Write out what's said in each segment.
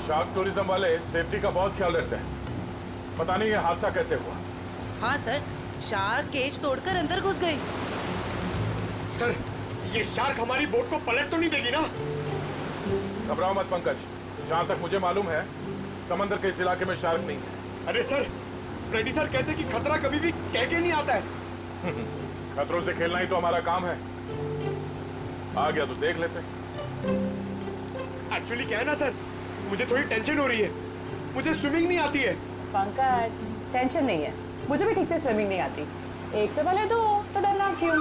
Shark tourism वाले safety का बहुत ख्याल रखते हैं। पता नहीं ये हादसा कैसे हुआ। हाँ सर, शार्क केज तोड़कर अंदर घुस गई। सर, ये शार्क हमारी बोट को पलट तो नहीं देगी ना? घबराओ मत पंकज, जहाँ तक मुझे मालूम है समंदर के इस इलाके में शार्क नहीं है। अरे सर, फ्रेडी सर कहते हैं कि खतरा कभी भी कह के नहीं आता है। खतरों से खेलना ही तो हमारा काम है। आ गया तो देख लेते। एक्चुअली क्या है ना सर, मुझे थोड़ी टेंशन हो रही है। मुझे स्विमिंग नहीं आती है। पंकज, टेंशन नहीं है, मुझे भी ठीक से स्विमिंग नहीं आती। एक से भले दो, तो डरना क्यों?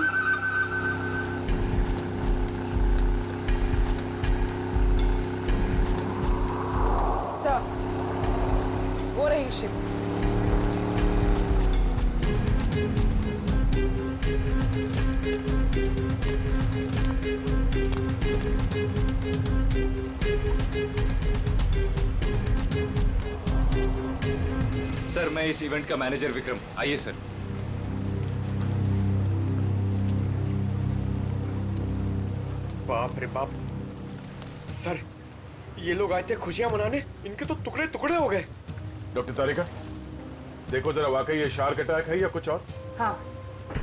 सर, वो रही शिप। सर, मैं इस इवेंट का मैनेजर विक्रम। आइए सर। बाप रे बाप। सर, ये लोग आए थे खुशियां मनाने, इनके तो टुकड़े टुकड़े हो गए। डॉक्टर तारिका, देखो जरा वाकई ये शार्क अटैक है या कुछ और। हाँ,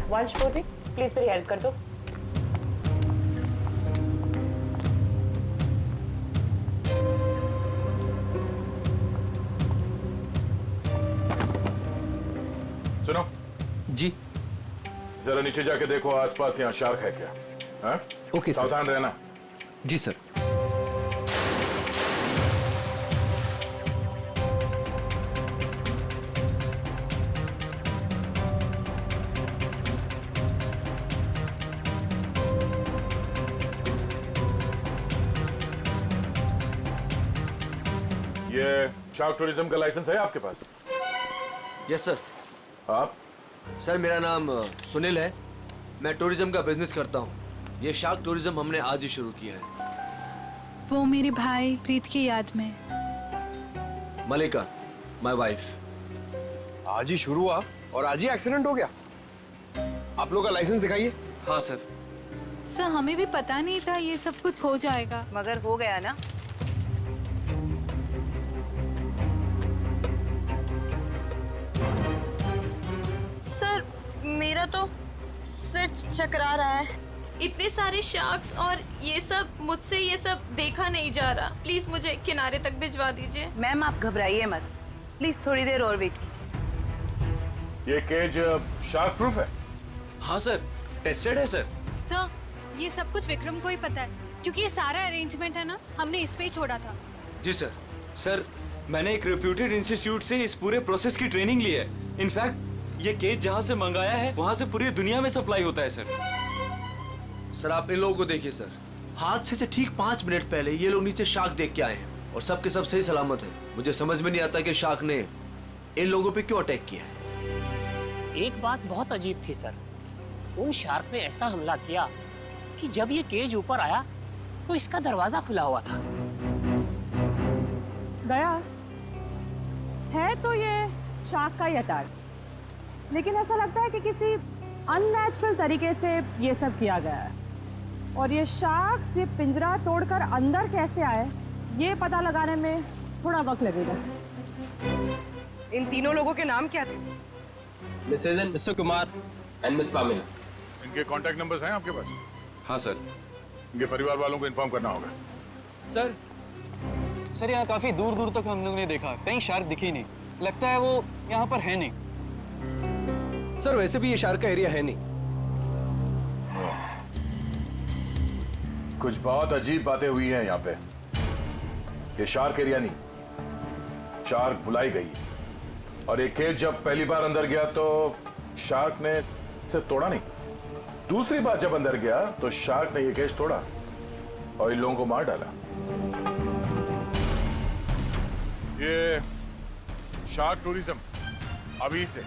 वंश पूर्वी, प्लीज मेरी हेल्प कर दो। सुनो जी। जरा नीचे जाके देखो आसपास यहाँ शार्क है क्या। हाँ? Okay sir. सावधान रहना। जी सर। ये शार्क टूरिज्म का लाइसेंस है आपके पास? Yes sir. आप? सर, मेरा नाम सुनील है। मैं टूरिज्म का बिजनेस करता हूँ। ये शार्क टूरिज्म हमने आज ही शुरू किया है। वो मेरे भाई प्रीत की याद में। मलिका, माय वाइफ। आज ही शुरू हुआ और आज ही एक्सीडेंट हो गया। आप लोग का लाइसेंस दिखाइए। हाँ सर। सर, हमें भी पता नहीं था ये सब कुछ हो जाएगा। मगर हो गया ना। सर, मेरा तो सिर चकरा रहा है। इतने सारे शार्क्स और ये सब, मुझसे ये सब देखा नहीं जा रहा। प्लीज मुझे किनारे तक भिजवा दीजिए। मैम आप घबराइए मत, प्लीज थोड़ी देर और वेट कीजिए। ये केज शार्क प्रूफ है? हाँ सर, टेस्टेड है सर। सर, ये सब कुछ विक्रम को ही पता है, क्योंकि ये सारा अरेंजमेंट है ना, हमने इस पे ही छोड़ा था। जी सर। सर, मैंने एक रेप्यूटेड इंस्टीट्यूट से इस पूरे प्रोसेस की ट्रेनिंग ली है। इनफैक्ट ये केज जहाँ से मंगाया है वहाँ से पूरी दुनिया में सप्लाई होता है सर। सर, आप इन लोगों को देखिए सर। हादसे से ठीक 5 मिनट पहले ये लोग नीचे शार्क देख के आए हैं और सबके सब सही सलामत है। मुझे समझ में नहीं आता कि शार्क ने इन लोगों पे क्यों अटैक किया है। एक बात बहुत अजीब थी सर। उन शार्क ने ऐसा हमला किया कि जब ये केज ऊपर आया तो इसका दरवाजा खुला हुआ था। गया है तो ये शार्क का ही अटैक, लेकिन ऐसा लगता है कि किसी अननेचुरल तरीके से ये सब किया गया है। और ये शार्क से पिंजरा तोड़कर अंदर कैसे आए, ये पता लगाने में थोड़ा वक्त लगेगा। इन तीनों लोगों के नाम क्या थे? Mrs and Mr Kumar and Miss Pamela. इनके कांटेक्ट नंबर्स हैं आपके पास? हाँ सर। इनके परिवार वालों को इन्फॉर्म करना होगा। सर, यहाँ काफी दूर दूर तक हम लोगों ने देखा, कहीं शार्क दिखी नहीं। लगता है वो यहाँ पर है नहीं। सर, वैसे भी ये शार्क का एरिया है नहीं। कुछ बहुत अजीब बातें हुई हैं यहाँ पे। ये शार्क एरिया नहीं, शार्क बुलाई गई। और ये केज जब पहली बार अंदर गया तो शार्क ने इसे तोड़ा नहीं। दूसरी बार जब अंदर गया तो शार्क ने ये केज तोड़ा और इन लोगों को मार डाला। ये शार्क टूरिज्म अभी से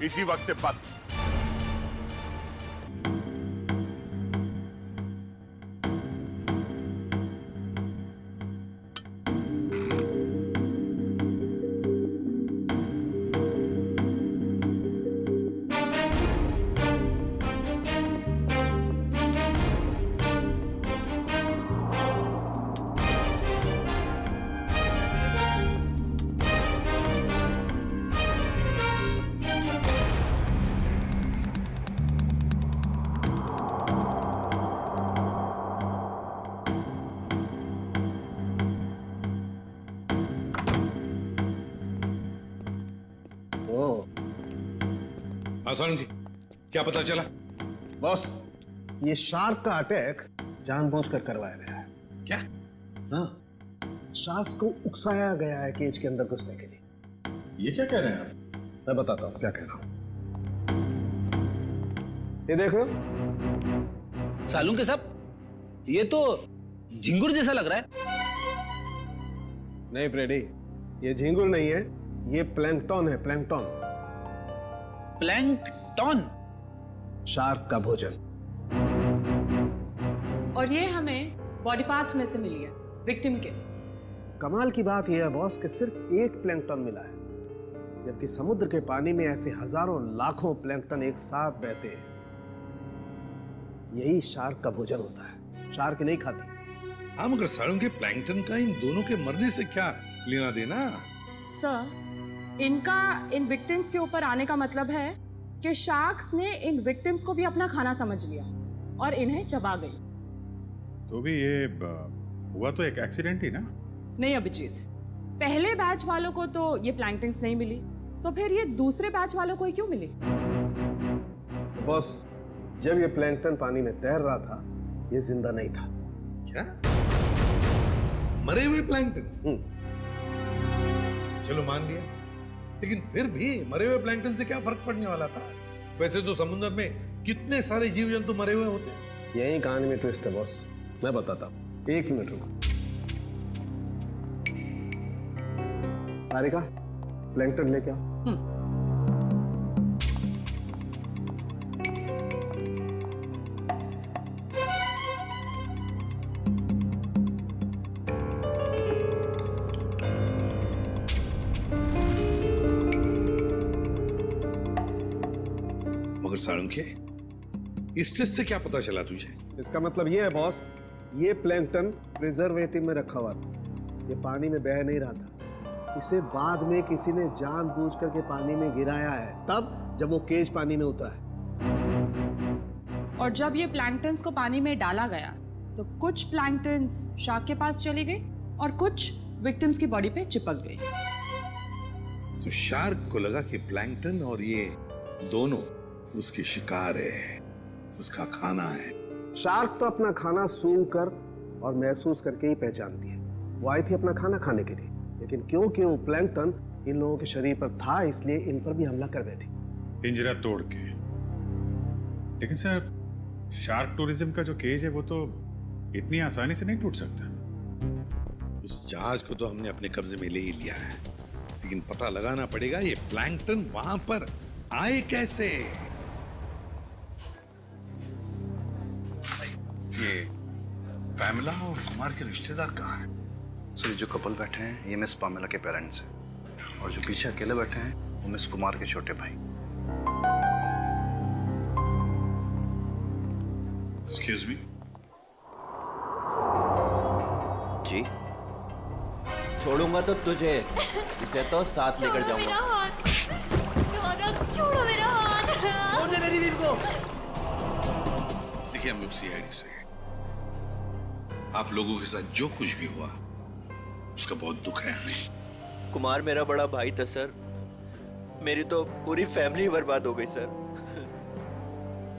इसी वक्त से बंद। आसान की क्या पता चला? बॉस, ये शार्क का अटैक जानबूझकर करवाया गया है। क्या? हाँ, शार्क को उकसाया गया है केज के अंदर घुसने के लिए। ये क्या कह रहे हैं आप? मैं बताता हूँ क्या कह रहा हूँ। ये देखो सालून के साहब, ये तो झिंगुर जैसा लग रहा है। नहीं फ्रेडी, ये झींगुर नहीं है, ये प्लैंकटन है, प्लैंकटन। प्लैंकटन? शार्क का भोजन। और ये हमें बॉडी पार्ट्स में से मिली है विक्टिम के। कमाल की बात यह है बॉस कि सिर्फ एक प्लैंकटन मिला है, जबकि समुद्र के पानी में ऐसे हजारों लाखों प्लैंकटन एक साथ बहते हैं। यही शार्क का भोजन होता है। शार्क नहीं खाती। हाँ, मगर सालुंके प्लैंकटन का इन दोनों के मरने से क्या लेना देना? सर, इनका इन विक्टिम्स के ऊपर आने का मतलब है कि शार्क्स ने इन विक्टिम्स को भी अपना खाना समझ लिया और इन्हें चबा गई। तो भी ये हुआ तो एक एक्सीडेंट ही ना? नहीं अभिजीत, पहले बैच वालों को तो ये प्लैंकटन्स नहीं मिली, तो फिर ये दूसरे बैच वालों को ही क्यों मिली? तो बॉस, जब ये प्लैंकटन पानी में तैर रहा था, ये जिंदा नहीं था। क्या? मरे हुए प्लैंकटन? चलो मान लिया, लेकिन फिर भी मरे हुए प्लैंकटन से क्या फर्क पड़ने वाला था? वैसे तो समुद्र में कितने सारे जीव जंतु मरे हुए होते हैं। यही कहानी में ट्विस्ट है बॉस, मैं बताता हूँ। 1 मिनट रुको। सारिका, प्लैंकटन लेके आओ। मगर सालुंके, इस टेस्ट से क्या पता चला तुझे? इसका मतलब ये है बॉस, ये प्लैंकटन प्रिजर्वेटिव में रखा हुआ था। ये पानी में बह नहीं रहा था। इसे बाद में किसी ने जानबूझ करके पानी में गिराया है, तब जब वो केज पानी में उतरा है। और जब ये प्लैंकटन्स को पानी में डाला गया तो कुछ प्लैंकटन्स शार्क के पास चली गई और कुछ विक्टिम्स की बॉडी पे चिपक गई। तो शार्क को लगा कि प्लैंकटन और ये दोनों उसकी शिकार है, उसका खाना है। शार्क तो अपना खाना सूंघ कर और महसूस करके ही पहचानती है। वो आई थी अपना खाना खाने के लिए, लेकिन क्योंकि वो प्लैंकटन इन लोगों के शरीर पर था, इसलिए इन पर भी हमला कर बैठी। पिंजरा तोड़ के। लेकिन सर, शार्क टूरिज्म का जो केज है वो तो इतनी आसानी से नहीं टूट सकता। उस जहाज को तो हमने अपने कब्जे में ले ही लिया है, लेकिन पता लगाना पड़ेगा ये प्लैंकटन वहां पर आए कैसे। ये पैमेला और कुमार के रिश्तेदार कहाँ हैं? सर, जो कपल बैठे हैं ये मिस पामेला के पेरेंट्स हैं, और जो पीछे अकेले बैठे हैं वो मिस कुमार के छोटे भाई। Excuse me. जी, छोड़ूंगा तो तुझे, इसे तो साथ लेकर जाऊंगा। छोड़ो मेरा हाथ। छोड़ दे मेरी बीवी को। देखिए, हम लोग सीआईडी से हैं। आप लोगों के साथ जो कुछ भी हुआ उसका बहुत दुख है हमें। कुमार मेरा बड़ा भाई था सर, मेरी तो पूरी फैमिली बर्बाद हो गई सर।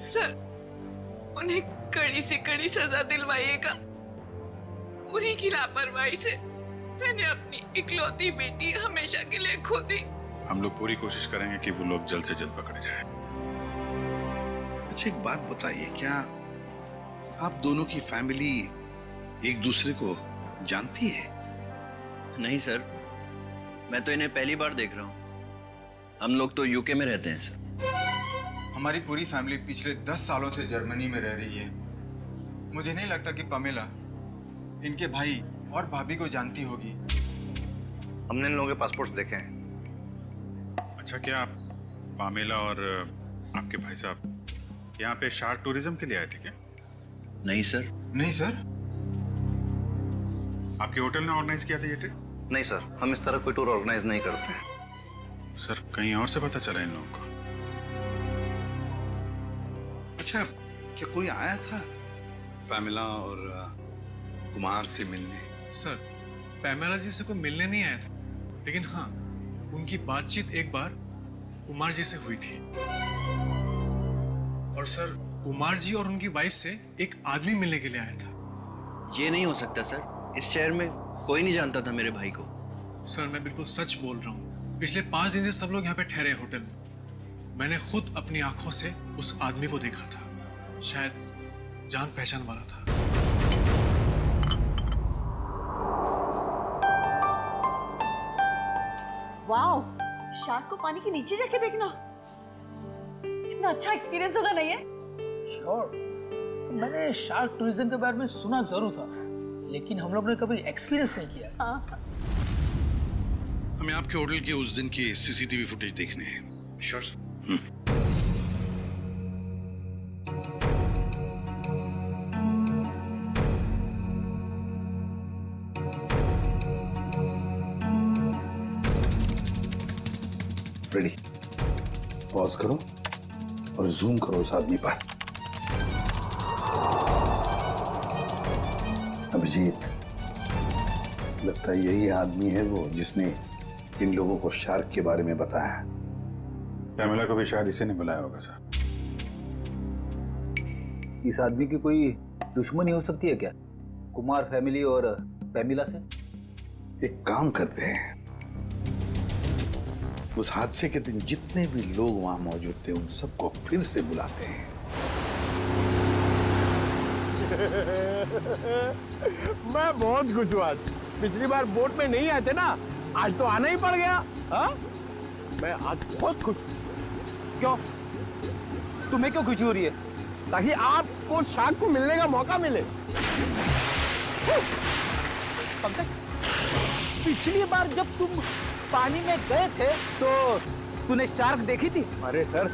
सर, उन्हें कड़ी से कड़ी सजा दिलवाइएगा। उन्हीं की लापरवाही से मैंने अपनी इकलौती बेटी हमेशा के लिए खो दी। हम लोग पूरी कोशिश करेंगे कि वो लोग जल्द से जल्द पकड़े जाएं। अच्छा, एक बात बताइए, क्या आप दोनों की फैमिली एक दूसरे को जानती है? नहीं सर, मैं तो इन्हें पहली बार देख रहा हूँ। हम लोग तो यूके में रहते हैं सर। हमारी पूरी फैमिली पिछले 10 सालों से जर्मनी में रह रही है। मुझे नहीं लगता कि पमेला इनके भाई और भाभी को जानती होगी। हमने इन लोगों के पासपोर्ट देखे हैं। अच्छा, क्या आप पामेला और आपके भाई साहब यहाँ पे शार्क टूरिज्म के लिए आए थे क्या? नहीं सर। नहीं सर? आपके होटल ने ऑर्गेनाइज किया था ये ट्रिप? नहीं सर, हम इस तरह कोई टूर ऑर्गेनाइज नहीं करते हैं। सर, कहीं और से पता चला इन लोगों को? अच्छा, क्या कोई आया था पैमेला और कुमार से मिलने? सर, पैमेला जी से कोई मिलने नहीं आया था, लेकिन हाँ, उनकी बातचीत एक बार कुमार जी से हुई थी। और सर, कुमार जी और उनकी वाइफ से एक आदमी मिलने के लिए आया था। ये नहीं हो सकता सर, इस शहर में कोई नहीं जानता था मेरे भाई को। सर, मैं बिल्कुल सच बोल रहा हूँ। पिछले 5 दिन से सब लोग यहाँ पे ठहरे होटल में। मैंने खुद अपनी आंखों से उस आदमी को देखा था। शायद जान पहचान वाला था। वाओ, शार्क को पानी के नीचे जाके देखना कितना अच्छा एक्सपीरियंस होगा, नहीं है? श्योर। मैंने शार्क टूरिज्म के बारे में सुना जरूर था, लेकिन हम लोग ने कभी एक्सपीरियंस नहीं किया। हाँ। हमें आपके होटल के उस दिन की सीसीटीवी फुटेज देखने हैं। श्योर। रेडी, पॉज करो और जूम करो उस आदमी पर। अभिजीत, लगता है यही आदमी है वो जिसने इन लोगों को शार्क के बारे में बताया। पैमेला को भी शायद इसी ने बुलाया होगा सर। इस आदमी की कोई दुश्मनी हो सकती है क्या, कुमार फैमिली और पैमिला से? एक काम करते हैं, उस हादसे के दिन जितने भी लोग वहां मौजूद थे उन सबको फिर से बुलाते हैं। मैं बहुत खुश हूँ आज। पिछली बार बोट में नहीं आए थे ना, आज तो आना ही पड़ गया। हाँ, मैं आज बहुत खुश हूँ। क्यों? तुम्हें क्यों खुशी हो रही है? ताकि आपको शार्क को मिलने का मौका मिले। पिछली बार जब तुम पानी में गए थे तो तूने शार्क देखी थी? अरे सर,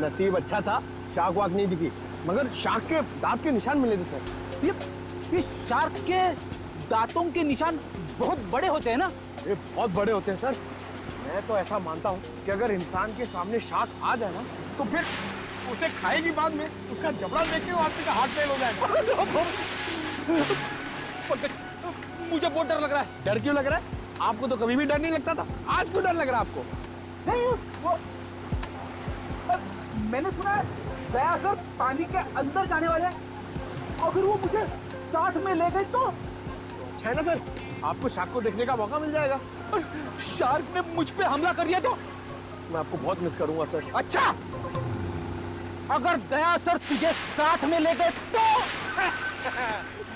नसीब अच्छा था, शार्क वाक नहीं दिखी, मगर शार्क के दांत के निशान मिले थे सर। ये शार्क के दांतों के निशान बहुत बड़े होते हैं ना? ये बहुत बड़े होते हैं सर। मैं तो ऐसा मानता हूँ कि अगर इंसान के सामने शार्क आ जाए ना, तो फिर उसे खाएगी बाद में, उसका जबड़ा देख के वो आदमी का हार्ट फेल हो जाएगा। मुझे बहुत डर लग रहा है। डर क्यों लग रहा है? आपको तो कभी भी डर नहीं लगता था, आज क्यों डर लग रहा है आपको? नहीं, वो मैंने सुना है दया सर पानी के अंदर जाने वाले हैं। अगर वो मुझे साथ में ले गए तो अच्छा है ना सर, आपको शार्क को देखने का मौका मिल जाएगा। शार्क ने मुझ पे हमला कर दिया तो मैं आपको बहुत मिस करूंगा सर। अच्छा, अगर दया सर तुझे साथ में ले गए तो?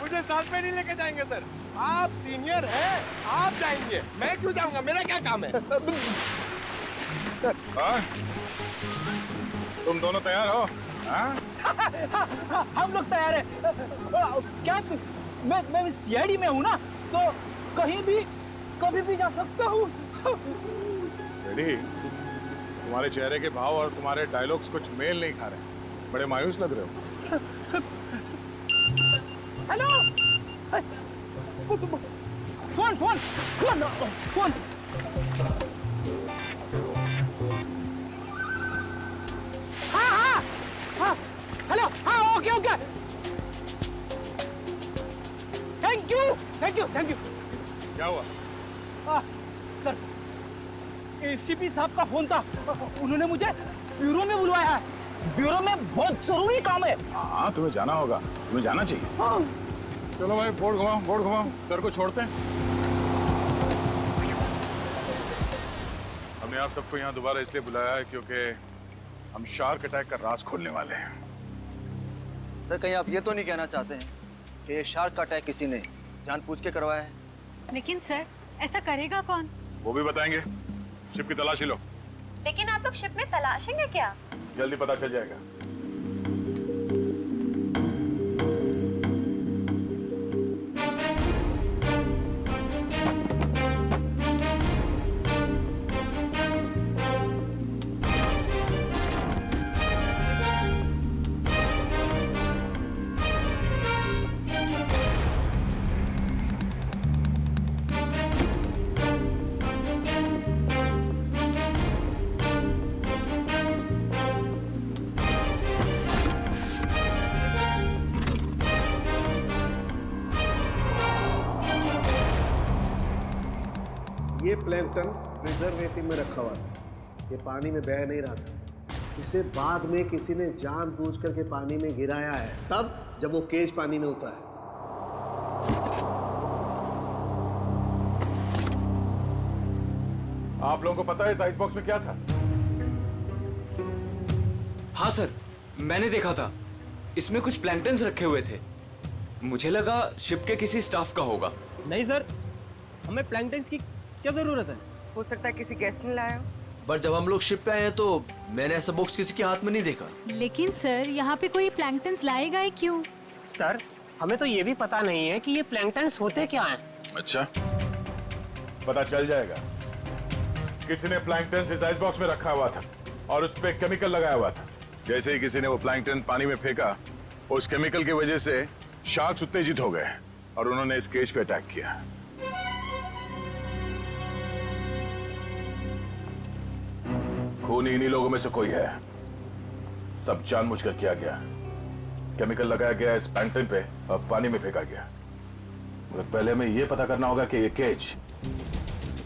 मुझे साथ में नहीं लेके जाएंगे सर, आप सीनियर हैं, आप जाएंगे, मैं क्यों जाऊंगा? मेरा क्या काम है? सर, तुम दोनों तैयार हो? हम लोग तैयार हैं। क्या मैं सीआईडी में हूँ ना, तो कहीं भी कभी भी जा सकता हूँ। रेडी? तुम्हारे चेहरे के भाव और तुम्हारे डायलॉग्स कुछ मेल नहीं खा रहे, बड़े मायूस लग रहे हो। Hello, phone phone phone phone. हाँ, हेलो, हाँ, okay okay, thank you thank you thank you. क्या हुआ? सर, एसीपी साहब का फोन था, उन्होंने मुझे ब्यूरो में बुलवाया है। ब्यूरो में बहुत जरूरी काम है। हाँ, तुम्हें जाना होगा, तुम्हें जाना चाहिए। हाँ। चलो भाई, बोर्ड घुमाओ, सर को छोड़ते हैं। हमने आप सबको यहाँ दोबारा इसलिए बुलाया है क्योंकि हम शार्क अटैक का राज खोलने वाले हैं। सर, कहीं आप ये तो नहीं कहना चाहते हैं कि ये शार्क का अटैक किसी ने जानबूझ के करवाया है? लेकिन सर, ऐसा करेगा कौन? वो भी बताएंगे। शिप की तलाशी लो। लेकिन आप लोग शिप में तलाशेंगे क्या? जल्दी पता चल जाएगा। ये प्लैंकटन प्रिजर्वेटिव में रखा हुआ था। ये पानी में बह नहीं रहा था, इसे बाद में किसी ने जानबूझ करके पानी में गिराया है, तब जब वो केज पानी में उतरा है। आप लोगों को पता है इस आइस बॉक्स में क्या था? हाँ सर, मैंने देखा था। इसमें कुछ प्लैंकटन्स रखे हुए थे। मुझे लगा शिप के किसी स्टाफ का होगा। नहीं सर, हमें प्लैंकटन्स की क्या जरूरत है? हो सकता है किसी गेस्ट ने लाया हो। बट जब हम लोग शिप पे आए हैं तो मैंने ऐसा बॉक्स किसी के हाथ में नहीं देखा। लेकिन सर, यहाँ पे कोई प्लैंकटन्स लाएगा ही क्यों? सर, हमें तो ये भी पता नहीं है कि ये प्लैंकटन्स होते क्या हैं। अच्छा, पता चल जाएगा। किसी ने प्लैंकटन इस आइस बॉक्स में रखा हुआ था और उस पे केमिकल लगाया हुआ था। जैसे ही किसी ने वो प्लैंकटन पानी में फेंका, उस केमिकल की वजह से शार्क्स उत्तेजित हो गए और उन्होंने इस केज पे अटैक किया। खून इन्हीं लोगों में से कोई है। सब जानबूझकर किया गया। केमिकल लगाया गया इस प्लैंकटन पे और पानी में फेंका गया। मगर पहले हमें यह पता करना होगा कि ये केज,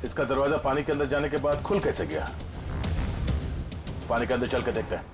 इसका दरवाजा पानी के अंदर जाने के बाद खुल कैसे गया। पानी के अंदर चल के देखते हैं।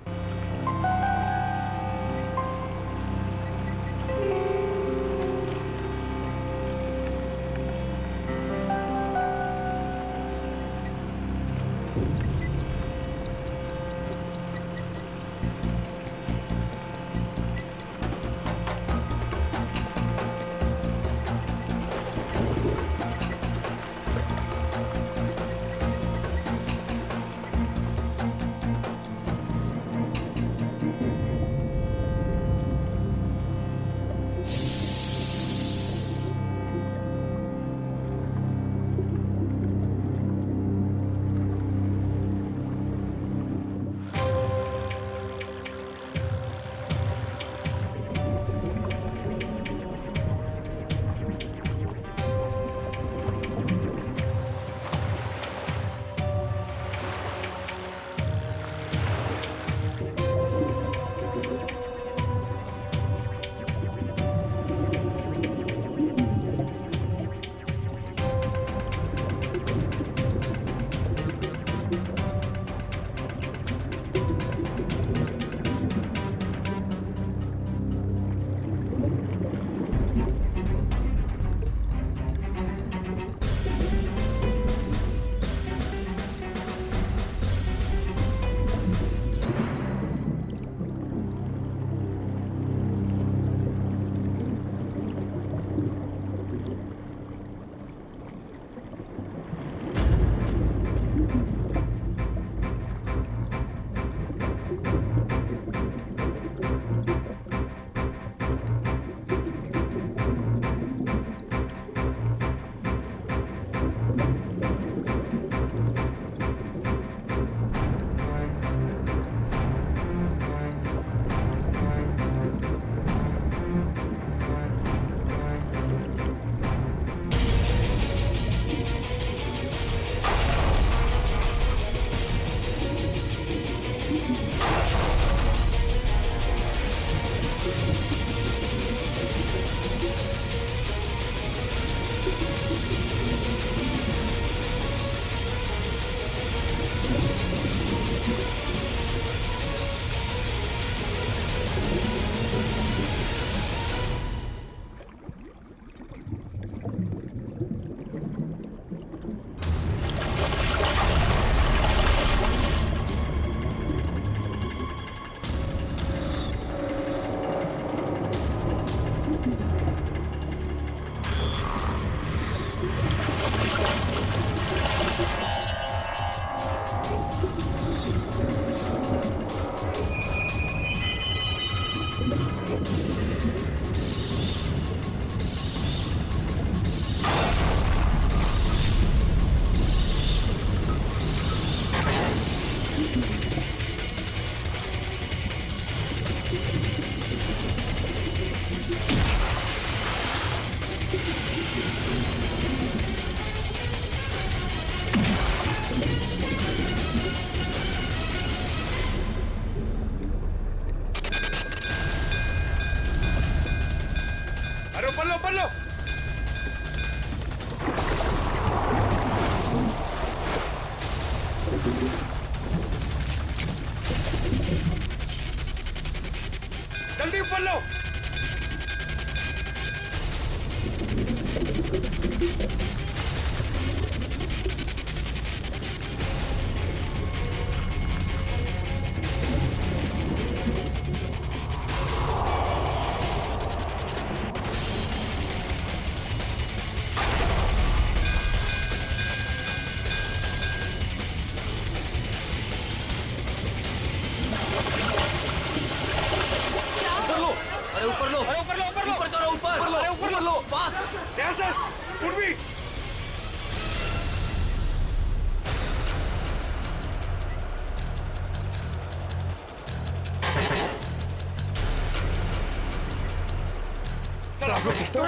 आप लोग तो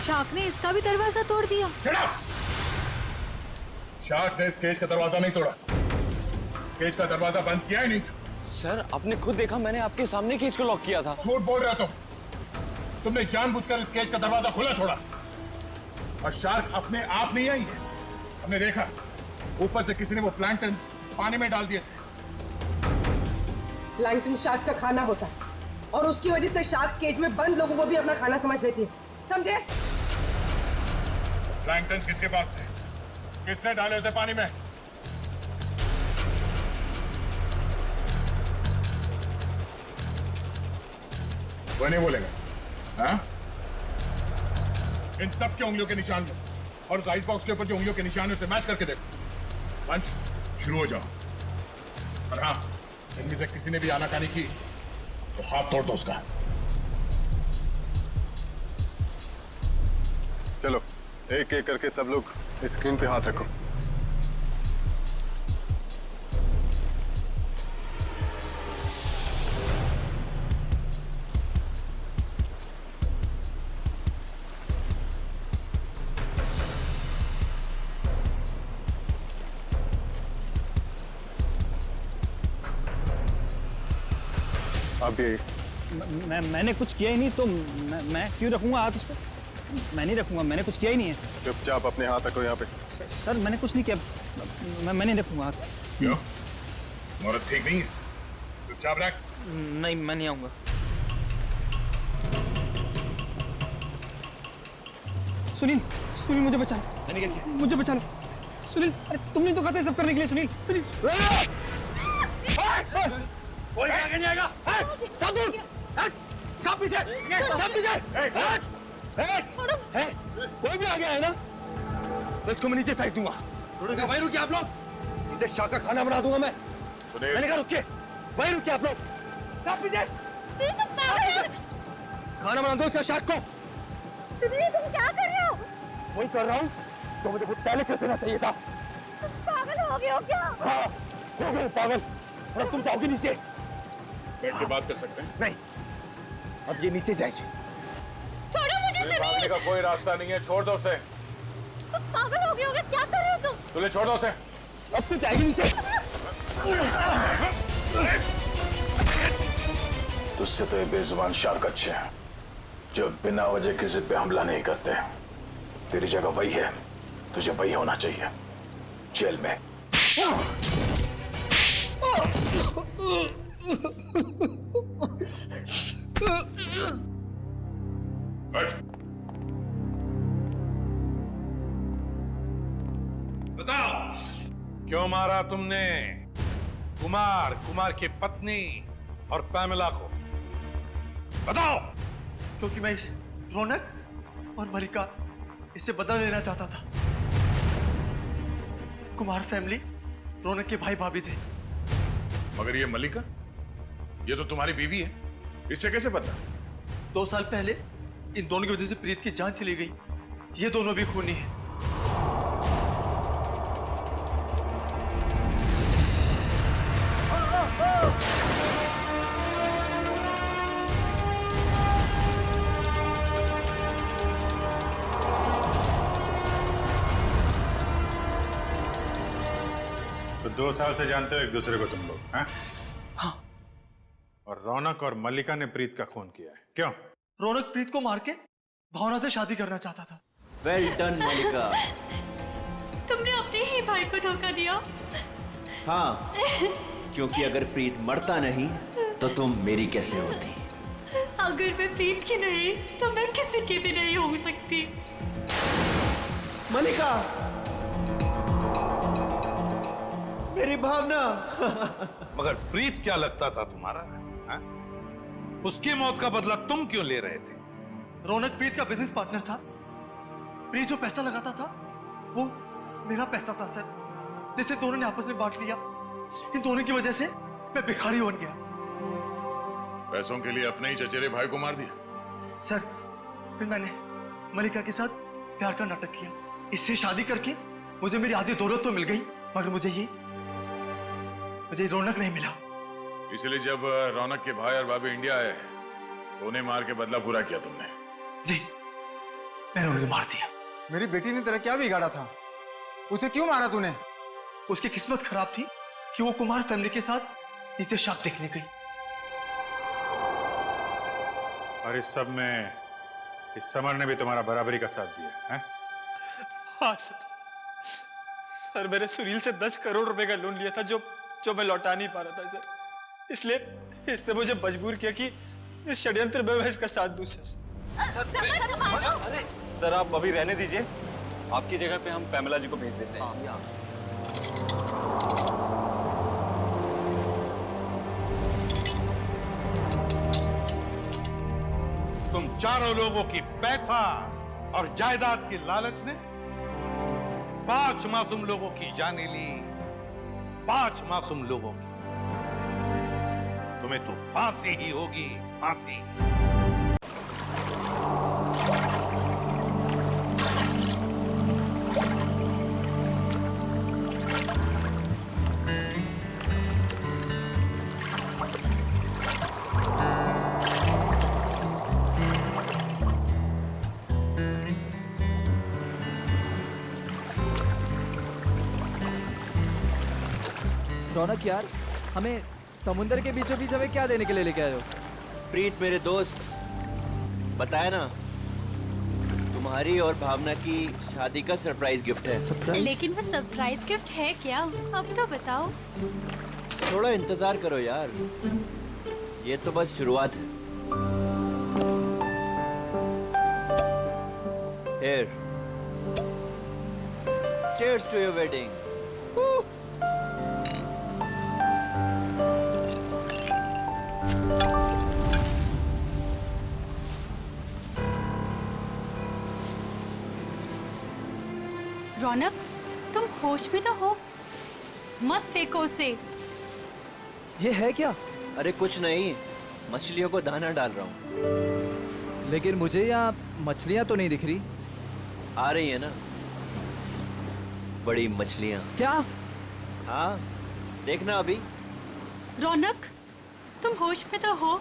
शार्क ने इसका भी दरवाजा तोड़ दिया। शार्क ने इस केज का दरवाजा नहीं तोड़ा, इस केज का दरवाजा बंद किया ही नहीं था। सर आपने खुद देखा, मैंने आपके सामने केज को लॉक किया था। झूठ बोल रहे हो तुमने जानबूझकर इस केज का दरवाजा खुला छोड़ा। और शार्क अपने आप नहीं आई है, हमने देखा ऊपर से किसी ने वो प्लैंक्टन्स पानी में डाल दिए थे। प्लैंकटन शार्क्स का खाना होता है और उसकी वजह से शार्क्स केज में बंद लोगों को भी अपना खाना समझ लेती है, समझे? प्लैंक्टन्स किसके पास थे? किसने डाले उसे पानी में? वो नहीं बोलेगा, हाँ? इन सब के उंगलियों के निशान लो और उस आइस बॉक्स के ऊपर जो उंगलियों के निशान है उसे मैच करके देखो। पंच शुरू हो जाओ। और हाँ, इनमें से किसी ने भी आनाकानी की तो हाथ तोड़ दो उसका। चलो एक एक करके सब लोग स्क्रीन पे हाथ रखो। अब ये मैंने कुछ किया ही नहीं तो मैं क्यों रखूंगा हाथ उस पर? मैं नहीं रखूंगा, मैंने कुछ किया ही नहीं है। चुपचाप अपने हाथ रखो यहाँ पे। सर मैंने कुछ नहीं किया, मैं नहीं रखूंगा हाथ। क्यों? मुहूर्त ठीक नहीं है, चुपचाप रख। नहीं, मैं नहीं आऊंगा। सुनील, सुनील मुझे बचा लो। मैंने क्या किया? मुझे बचा लो सुनील। अरे तुमने तो कहा था सब करने के लिए। सुनील, सुनील कोई आगे नहीं आएगा। सब दूर, सब पीछे, सब पीछे। कोई भी आगे आए ना तो इसको मैं नीचे फेंक दूंगा। वहीं रुकिए आप लोग, इसे शाह का खाना बना दूंगा मैं। मैंने कहा रुकिए, वहीं रुकिए आप लोग। सब पीछे, खाना बना दो इसका शाह को। तुम क्या कर रहे हो? वही कर रहा हूँ तो मुझे बहुत पहले कर देना चाहिए था। पागल हो गए हो क्या? हाँ, हो गए पागल। और तुम जाओगे नीचे। बैठ के बात कर सकते हैं? नहीं, अब ये नीचे जाएगी। छोड़ो मुझे सुनील। भागने का कोई रास्ता नहीं है, छोड़ दो उसे। तुम पागल हो गए हो क्या? क्या कर रहे हो तुम? तुझे छोड़ दो उसे। अब तो जाएगी नीचे। तुझसे तो ये बेजुबान शार्क अच्छे हैं जो बिना वजह किसी पे हमला नहीं करते। तेरी जगह वही है, तुझे वही होना चाहिए, जेल में। बताओ क्यों मारा तुमने कुमार की पत्नी और पैमेला को? बताओ। क्योंकि मैं इस रौनक और मलिका इससे बदला लेना चाहता था। कुमार फैमिली रौनक के भाई भाभी थे। मगर ये मलिका, ये तो तुम्हारी बीवी है, इससे कैसे पता? 2 साल पहले इन दोनों की वजह से प्रीत की जान चली गई। ये दोनों भी खूनी हैं। तो 2 साल से जानते हो एक दूसरे को तुम लोग, हैं? हाँ। और रौनक और मल्लिका ने प्रीत का खून किया है, क्यों? रौनक प्रीत को मार के भावना से शादी करना चाहता था। वेल डन मल्लिका। तुमने अपने ही भाई को धोखा दिया। हाँ, क्योंकि अगर प्रीत मरता नहीं तो तुम मेरी कैसे होती? अगर मैं प्रीत की नहीं तो मैं किसी की भी नहीं हो सकती। मल्लिका, मेरी भावना। मगर प्रीत क्या लगता था तुम्हारा, हैं? उसकी मौत का बदला तुम क्यों ले रहे थे? रौनक प्रीत का बिजनेस पार्टनर था। प्रीत जो पैसा लगाता था वो मेरा पैसा था सर, जिसे दोनों ने आपस में बांट लिया। इन दोनों की वजह से मैं भिखारी बन गया। पैसों के लिए अपने ही चचेरे भाई को मार दिया? सर फिर मैंने मलिका के साथ प्यार का नाटक किया। इससे शादी करके मुझे मेरी आधी दौलत तो मिल गई, मगर मुझे रौनक नहीं मिला। इसलिए जब रौनक के भाई और भाभी इंडिया आए तो उन्हें मार के बदला पूरा किया तुमने? जी, मैंने उन्हें मार दिया। मेरी बेटी ने तेरा क्या बिगाड़ा था? उसे क्यों मारा तूने? उसकी किस्मत खराब थी कि वो कुमार फैमिली के साथ नीचे शार्क देखने गई। और इस सब में इस समर ने भी तुम्हारा बराबरी का साथ दिया है? हाँ सर। सर मैंने सुनील से 10 करोड़ रुपए का लोन लिया था जो मैं लौटा नहीं पा रहा था सर। इसलिए इसने मुझे मजबूर किया कि इस षड्यंत्र में मैं इसका साथ दूं सर। सर आप अभी रहने दीजिए, आपकी जगह पे हम पैमेला जी को भेज देते हैं। तुम चारों लोगों की पैसा और जायदाद की लालच ने 5 मासूम लोगों की जाने ली, 5 मासूम लोगों की। तुम्हें तो फांसी ही होगी, फांसी। रौनक यार, हमें समुंदर के बीचों बीच हमें क्या देने के लिए लेके आए हो? प्रीत मेरे दोस्त, बताया ना, तुम्हारी और भावना की शादी का सरप्राइज गिफ्ट है। लेकिन वो सरप्राइज गिफ्ट है क्या? अब तो बताओ। थोड़ा इंतजार करो यार, ये तो बस शुरुआत है। Here. Cheers to your wedding. रौनक, तुम होश में तो हो? मत फेंको उसे। ये है क्या? अरे कुछ नहीं, मछलियों को दाना डाल रहा हूँ। लेकिन मुझे यहाँ मछलियाँ तो नहीं दिख रही। आ रही है ना, बड़ी मछलियाँ। क्या? हाँ, देखना अभी। रौनक, तुम होश में तो हो?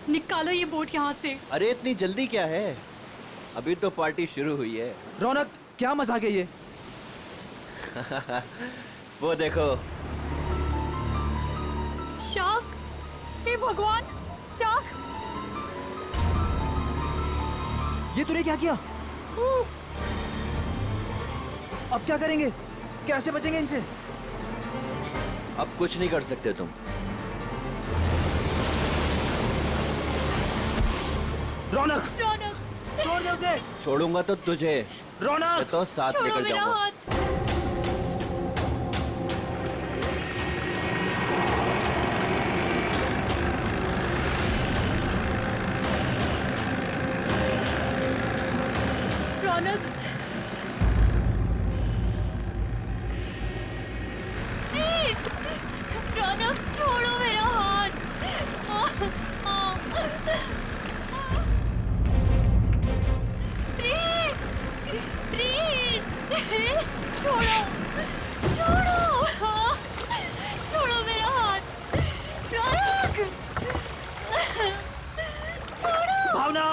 निकालो ये बोट यहाँ से। अरे इतनी जल्दी क्या है, अभी तो पार्टी शुरू हुई है। रौनक, क्या मजाक है ये? वो देखो। शार्क! हे भगवान, शार्क! ये तूने क्या किया? अब क्या करेंगे? कैसे बचेंगे इनसे? अब कुछ नहीं कर सकते तुम। रौनक! रौनक! छोड़ दे उसे! छोड़ूंगा तो तुझे। रौनक! तो साथ लेकर जाऊंगा। रौनक! रौनक, छोड़ो मेरा हाथ। प्रीत! प्रीत! छोड़ो! छोड़ो! छोड़ो मेरा हाथ। रौनक! छोड़ो! भावना,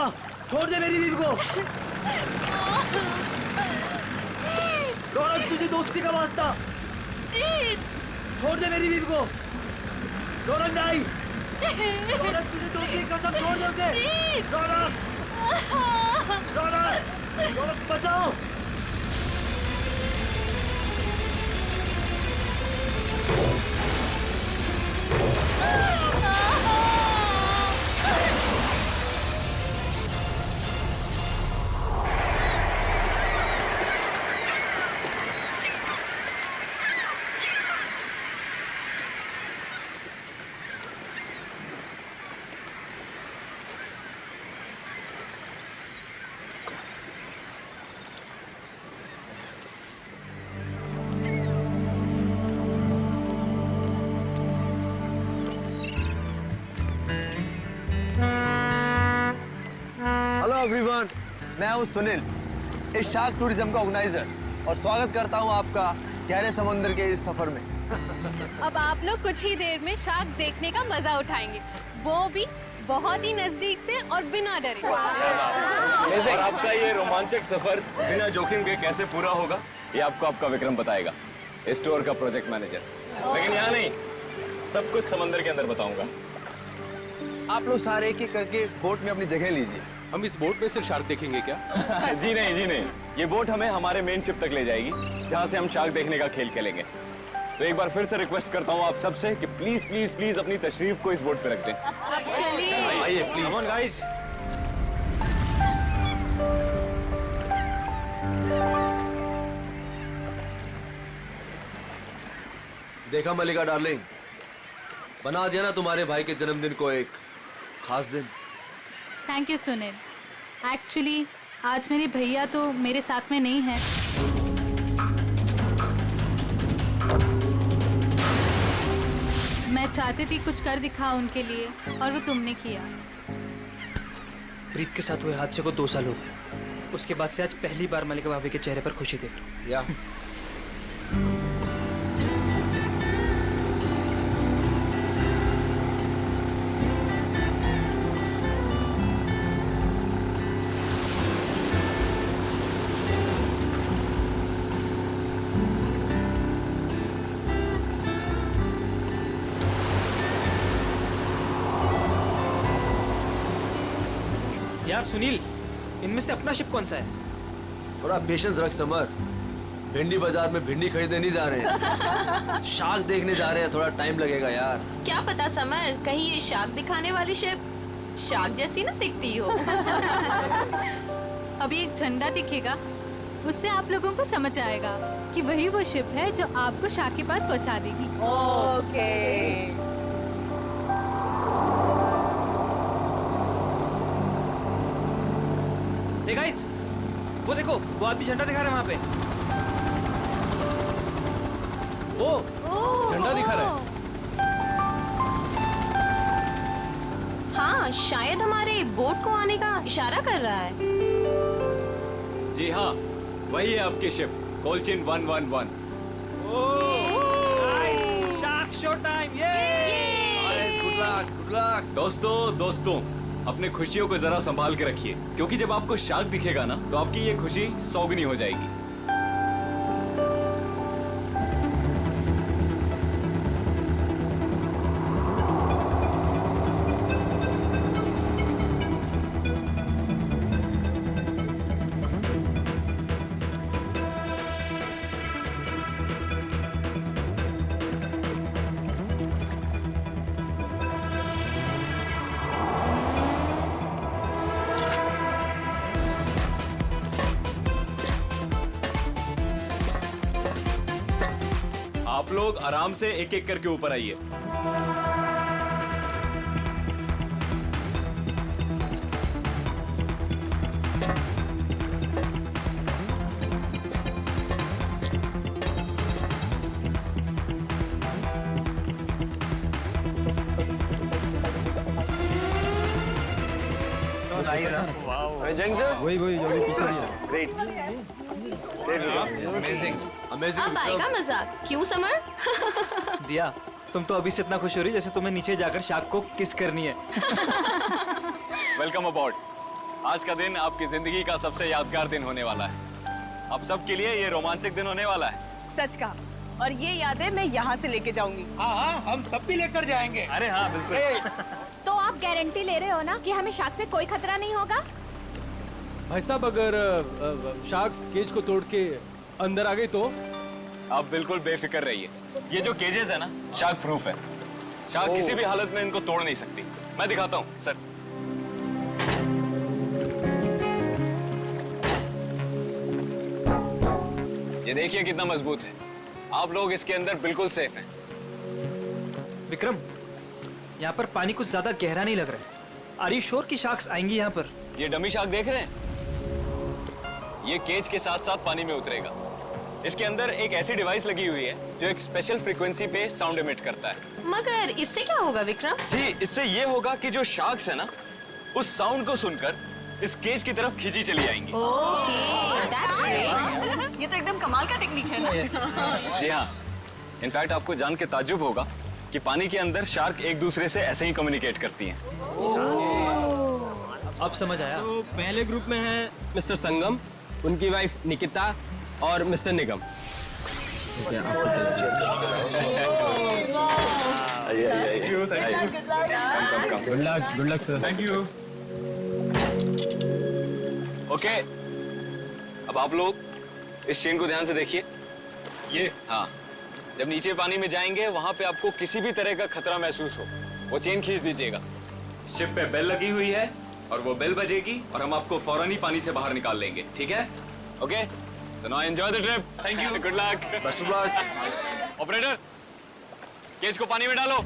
छोड़ दे मेरी बीवी को। रौनक, तुझे दोस्ती का वास्ता। छोड़ दे मेरी बीवी को। रौनक नहीं। रौनक, तुझे दोस्ती की कसम, छोड़ दे उसे। रौनक! रौनक! रौनक, बचाओ! हेलो एवरीवन, मैं हूं सुनील, इस शार्क टूरिज्म का ऑर्गेनाइजर, और स्वागत करता हूं आपका गहरे समुद्र के इस सफर में। अब आप लोग कुछ ही देर में शार्क देखने का मजा उठाएंगे, वो भी बहुत ही नजदीक से और बिना डरे। और आपका ये रोमांचक सफर बिना जोखिम के कैसे पूरा होगा ये आपको आपका विक्रम बताएगा, स्टोर का प्रोजेक्ट मैनेजर। लेकिन यहाँ नहीं, सब कुछ समंदर के अंदर बताऊंगा। आप लोग सारे एक एक करके बोट में अपनी जगह लीजिए। हम इस बोट में सिर्फ शार्क देखेंगे क्या? जी नहीं, जी नहीं, ये बोट हमें हमारे मेन शिप तक ले जाएगी जहाँ से हम शार्क देखने का खेल खेलेंगे। तो एक बार फिर से रिक्वेस्ट करता हूँ आप सबसे कि प्लीज प्लीज प्लीज अपनी तशरीफ को इस बोट पे रख दें। चलिए आइए प्लीज। Come on guys. देखा मलिका डार्लिंग, बना दिया ना तुम्हारे भाई के जन्मदिन को एक खास दिन। Thank you Sunil. एक्चुअली आज मेरे भैया तो मेरे साथ में नहीं है। मैं चाहती थी कुछ कर दिखा उनके लिए और वो तुमने किया। प्रीत के साथ हुए हादसे को 2 साल हो गए। उसके बाद से आज पहली बार मलिका भाभी के चेहरे पर खुशी देख रहा हूँ। या यार सुनील, इनमें से अपना शिप कौन सा है? थोड़ा पेशेंस रख समर। भिंडी बाजार में भिंडी खरीदने नहीं जा रहे हैं, शार्क देखने जा रहे हैं। थोड़ा टाइम लगेगा यार। क्या पता समर, कहीं ये शार्क दिखाने वाली शिप शार्क जैसी ना दिखती हो। अभी एक झंडा दिखेगा, उससे आप लोगों को समझ आएगा कि वही वो शिप है जो आपको शार्क के पास पहुंचा देगी। ओके। हे गाइस, वो देखो, वो आदमी झंडा दिखा रहा है वहाँ पे। ओ, झंडा दिखा रहा है। हाँ, शायद हमारे बोट को आने का इशारा कर रहा है। जी हाँ, वही है आपकी शिप कोलचिन 111। Shark show time. Good luck, good luck. दोस्तों अपने खुशियों को जरा संभाल के रखिए, क्योंकि जब आपको शार्क दिखेगा ना तो आपकी ये खुशी सौगुनी हो जाएगी। आप लोग आराम से एक एक करके ऊपर आइए। वही जो पीछे ग्रेट। अमेजिंग। अब आएगा मजाक, क्यों समर? दिया, तुम तो अभी से इतना खुश हो रही जैसे तुम्हें नीचे जाकर शार्क को किस करनी है। वेलकम अबॉर्ड। आज का दिन आपकी जिंदगी का सबसे यादगार दिन होने वाला है। आप सबके लिए ये रोमांचक दिन होने वाला है। सच कहा, और ये यादें मैं यहाँ से लेके जाऊंगी। हाँ, हम सब भी लेकर जाएंगे। अरे हाँ, बिल्कुल। तो आप गारंटी ले रहे हो ना कि हमें शार्क से कोई खतरा नहीं होगा? भाई साहब, अगर शार्क्स केज को तोड़ के अंदर आ गई तो? आप बिल्कुल बेफिक्र रहिए। ये जो केजेस है ना, शार्क प्रूफ है। शार्क किसी भी हालत में इनको तोड़ नहीं सकती। मैं दिखाता हूँ सर। ये देखिए कितना मजबूत है। आप लोग इसके अंदर बिल्कुल सेफ हैं। विक्रम, यहाँ पर पानी कुछ ज्यादा गहरा नहीं लग रहा है। आर यू श्योर कि शार्क्स आएंगी यहाँ पर? ये डमी शार्क देख रहे हैं? ये केज के साथ साथ पानी में उतरेगा। इसके अंदर एक ऐसी डिवाइस लगी हुई है जो एक स्पेशल फ्रीक्वेंसी पे साउंड एमिट करता है। मगर इससे क्या होगा विक्रम? जी, इससे ये होगा कि जो शार्क्स है ना, उस साउंड को सुनकर इस केज की तरफ खींची चली आएंगी। Okay, that's great. ये तो एकदम कमाल का टेक्निक है ना? जी हाँ, इनफैक्ट आपको जान के ताज्जुब होगा कि पानी के अंदर शार्क एक दूसरे से ऐसे ही कम्युनिकेट करती हैं। अब समझ आया। तो पहले ग्रुप में है मिस्टर संगम, उनकी वाइफ निकिता और mister Nigam. Good luck sir. Thank you. Okay, अब आप लोग इस चेन को ध्यान से देखिए। ये हाँ, जब नीचे पानी में जाएंगे वहां पे आपको किसी भी तरह का खतरा महसूस हो, वो चेन खींच दीजिएगा। शिप पे बेल लगी हुई है और वो बेल बजेगी और हम आपको फौरन ही पानी से बाहर निकाल लेंगे, ठीक है? Okay, so now enjoy the trip. Thank you, good luck, best of luck. Operator, cage को पानी में डालो।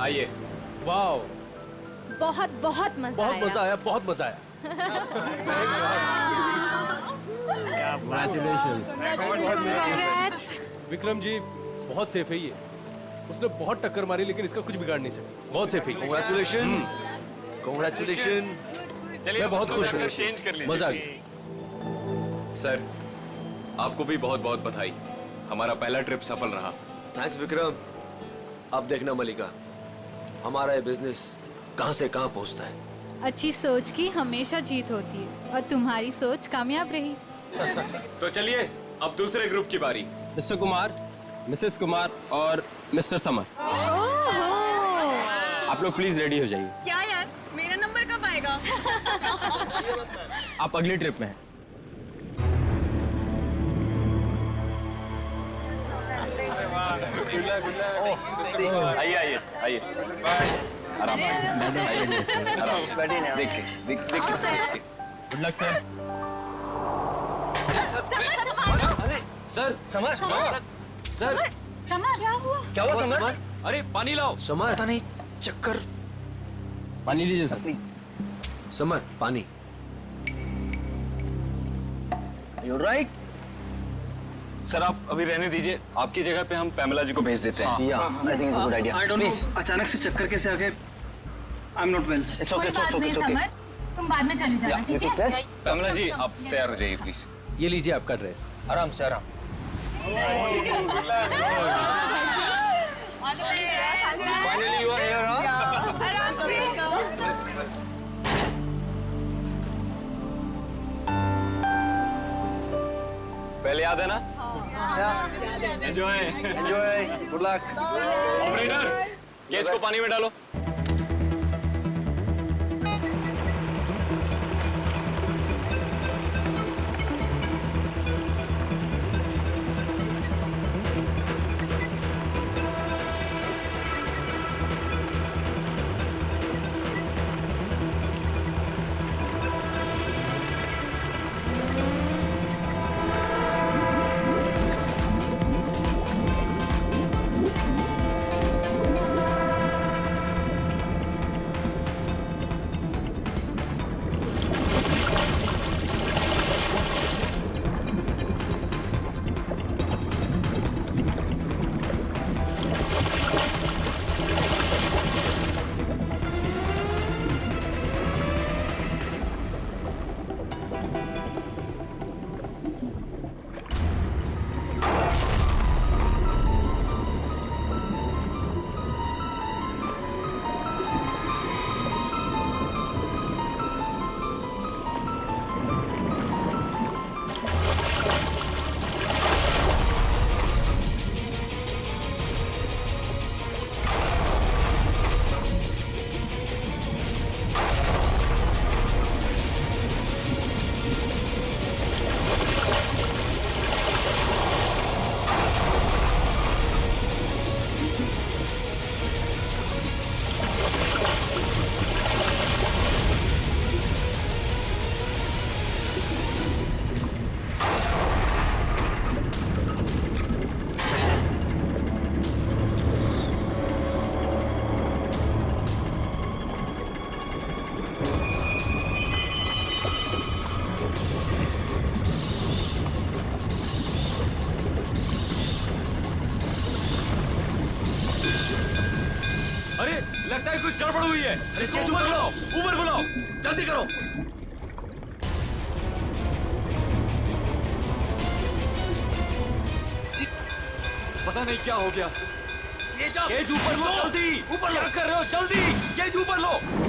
आइए। वाओ, बहुत बहुत मजा आया। बहुत मजा आया, बहुत मजा आया। विक्रम जी बहुत सेफ है ये। उसने बहुत टक्कर मारी लेकिन इसका कुछ बिगाड़ नहीं सका। बहुत सेफ है। Congratulations. Congratulations. मैं बहुत खुश हूँ। चेंज कर लीजिए। मजा आ गया। सर आपको भी बहुत बहुत बधाई। हमारा पहला ट्रिप सफल रहा। थैंक्स विक्रम। अब देखना मलिका, हमारा ये बिजनेस कहां से कहां पहुंचता है। अच्छी सोच की हमेशा जीत होती है और तुम्हारी सोच कामयाब रही। तो चलिए अब दूसरे ग्रुप की बारी। मिस्टर कुमार, मिसेस कुमार और मिस्टर समर, आप लोग प्लीज रेडी हो जाइए। क्या यार, मेरा नंबर कब आएगा? आप अगली ट्रिप में हैं। आइए आइए आइए आराम से बैठिए। देख के good luck sir. Sir summer sir क्या हुआ? क्या हुआ समर? अरे पानी लाओ। समर पता नहीं, चक्कर। पानी लीजिए सर। समर पानी। You're right. सर आप अभी रहने दीजिए, आपकी जगह पे हम पैमेला जी को भेज देते हैं। I think it's a good idea. I don't know, अचानक से चक्कर कैसे आ गए। I am not well. It's okay, it's okay, it's okay. तुम बाद में चले जाना, ठीक है? पैमेला जी आप तैयार हो जाइए प्लीज। ये लीजिए आपका ड्रेस। आराम से आराम। फाइनली यू आर हियर, आराम से। पहले याद है ना? Enjoy enjoy, good luck. Operator cage को पानी में डालो। लगता है कुछ गड़बड़ हुई है। इसको ऊपर बुलाओ, ऊपर बुलाओ, जल्दी करो। पता नहीं क्या हो गया। केज ऊपर लो, जल्दी ऊपर। क्या कर रहे हो? जल्दी केज ऊपर लो।